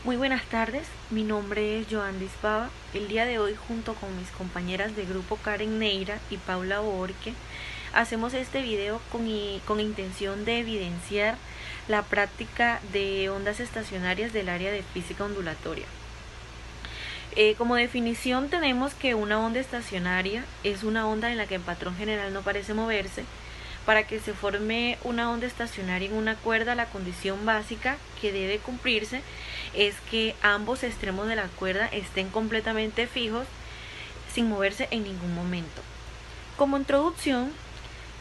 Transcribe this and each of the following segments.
Muy buenas tardes, mi nombre es Joandis Baba. El día de hoy, junto con mis compañeras de grupo Karen Neira y Paula Borque, hacemos este video con intención de evidenciar la práctica de ondas estacionarias del área de física ondulatoria. Como definición tenemos que una onda estacionaria es una onda en la que el patrón general no parece moverse. Para que se forme una onda estacionaria en una cuerda, la condición básica que debe cumplirse es que ambos extremos de la cuerda estén completamente fijos sin moverse en ningún momento. Como introducción,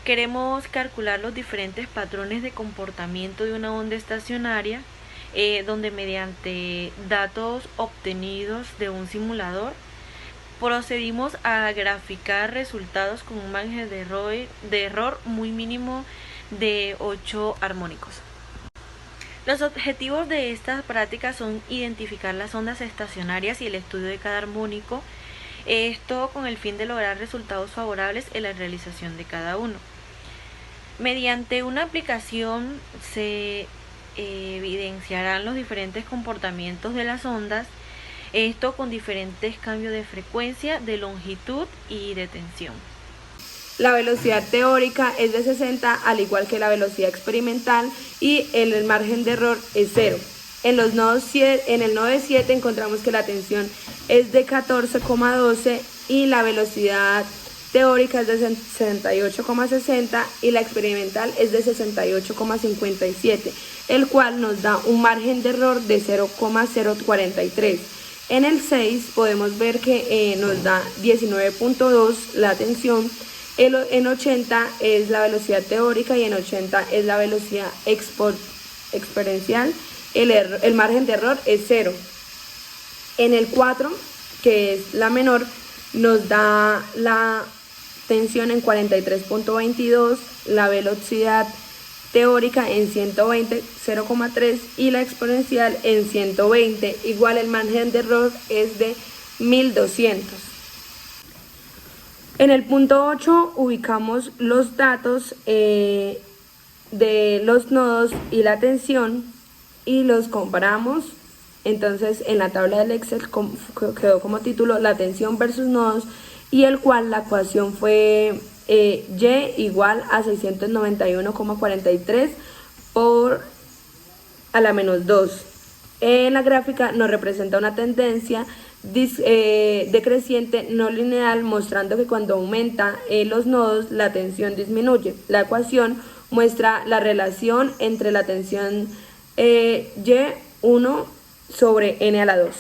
queremos calcular los diferentes patrones de comportamiento de una onda estacionaria, donde mediante datos obtenidos de un simulador procedimos a graficar resultados con un margen de error muy mínimo de 8 armónicos. Los objetivos de estas prácticas son identificar las ondas estacionarias y el estudio de cada armónico, esto con el fin de lograr resultados favorables en la realización de cada uno. Mediante una aplicación se evidenciarán los diferentes comportamientos de las ondas, esto con diferentes cambios de frecuencia, de longitud y de tensión. La velocidad teórica es de 60, al igual que la velocidad experimental, y el margen de error es 0. En el nodo de 7 encontramos que la tensión es de 14,12 y la velocidad teórica es de 68,60 y la experimental es de 68,57, el cual nos da un margen de error de 0,043. En el 6 podemos ver que nos da 19,2 la tensión. En 80 es la velocidad teórica y en 80 es la velocidad exponencial. El margen de error es 0. En el 4, que es la menor, nos da la tensión en 43,22, la velocidad teórica en 120, 0,3 y la exponencial en 120. Igual el margen de error es de 1200. En el punto 8 ubicamos los datos de los nodos y la tensión y los comparamos. Entonces en la tabla del Excel quedó como título la tensión versus nodos, y el cual la ecuación fue Y igual a 691,43 por a la menos 2. En la gráfica nos representa una tendencia decreciente no lineal, mostrando que cuando aumenta los nodos la tensión disminuye. La ecuación muestra la relación entre la tensión Y1 sobre n a la 2.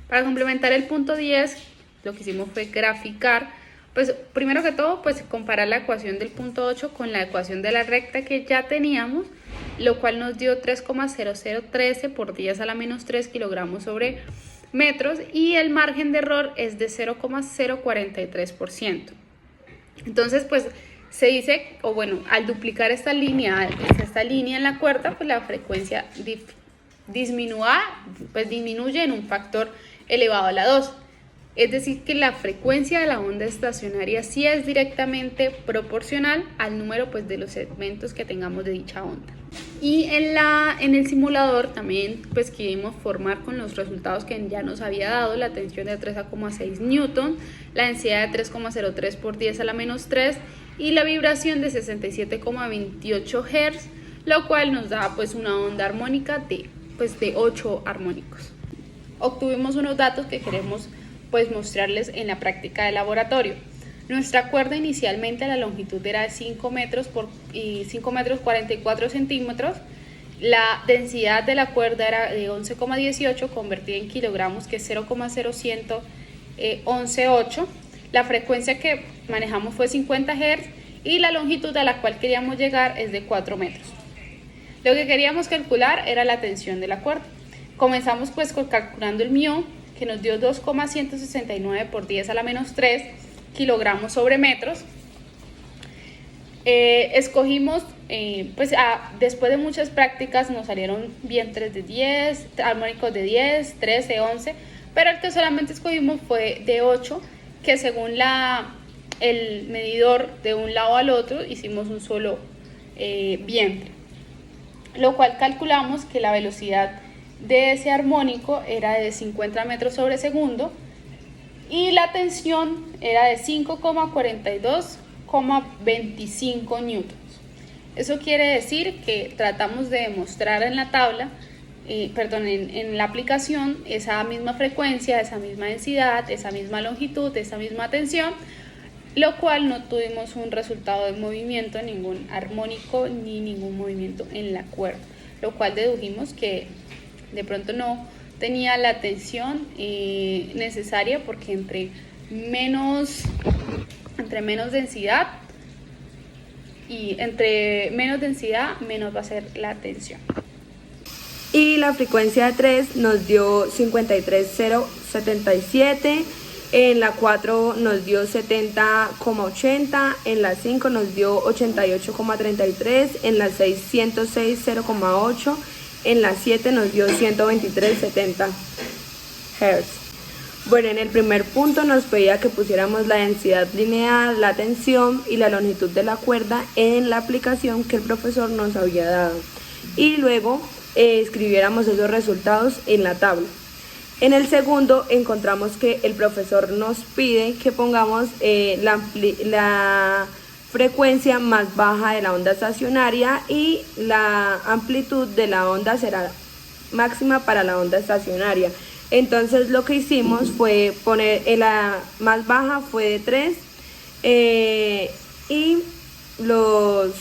Para complementar el punto 10, lo que hicimos fue graficar, pues primero que todo, pues comparar la ecuación del punto 8 con la ecuación de la recta que ya teníamos, lo cual nos dio 3,0013 por 10 a la menos 3 kilogramos sobre metros, y el margen de error es de 0,043%. Entonces, pues se dice, o bueno, al duplicar esta línea en la cuerda, pues la frecuencia disminuye en un factor elevado a la 2. Es decir, que la frecuencia de la onda estacionaria sí es directamente proporcional al número, pues, de los segmentos que tengamos de dicha onda. Y en el simulador también, pues, quisimos formar con los resultados que ya nos había dado la tensión de 13,6 newton, la densidad de 3,03 por 10 a la menos 3 y la vibración de 67,28 Hz, lo cual nos da, pues, una onda armónica de 8 armónicos. Obtuvimos unos datos que queremos, pues, mostrarles en la práctica de laboratorio. Nuestra cuerda inicialmente, la longitud era de 5 metros por 5 metros 44 centímetros. La densidad de la cuerda era de 11,18 convertida en kilogramos, que es 0,0118. La frecuencia que manejamos fue 50 Hz y la longitud a la cual queríamos llegar es de 4 metros. Lo que queríamos calcular era la tensión de la cuerda. Comenzamos, pues, calculando el μ, que nos dio 2,169 por 10 a la menos 3 kilogramos sobre metros. Escogimos, después de muchas prácticas nos salieron vientres de 10, armónicos de 10, 13, 11, pero el que solamente escogimos fue de 8, que según el medidor de un lado al otro hicimos un solo vientre, lo cual calculamos que la velocidad de ese armónico era de 50 metros sobre segundo y la tensión era de 5,42,25 newtons. Eso quiere decir que tratamos de demostrar en la tabla, en la aplicación, esa misma frecuencia, esa misma densidad, esa misma longitud, esa misma tensión, lo cual no tuvimos un resultado de movimiento, ningún armónico ni ningún movimiento en la cuerda, lo cual dedujimos que de pronto no tenía la tensión necesaria, porque entre menos densidad menos va a ser la tensión. Y la frecuencia de 3 nos dio 53,077, en la 4 nos dio 70,80, en la 5 nos dio 88,33, en la 6 106,0,8, en la 7 nos dio 123,70 Hz. Bueno, en el primer punto nos pedía que pusiéramos la densidad lineal, la tensión y la longitud de la cuerda en la aplicación que el profesor nos había dado, y luego escribiéramos esos resultados en la tabla. En el segundo encontramos que el profesor nos pide que pongamos la frecuencia más baja de la onda estacionaria, y la amplitud de la onda será máxima para la onda estacionaria. Entonces lo que hicimos fue poner la más baja fue de 3, y los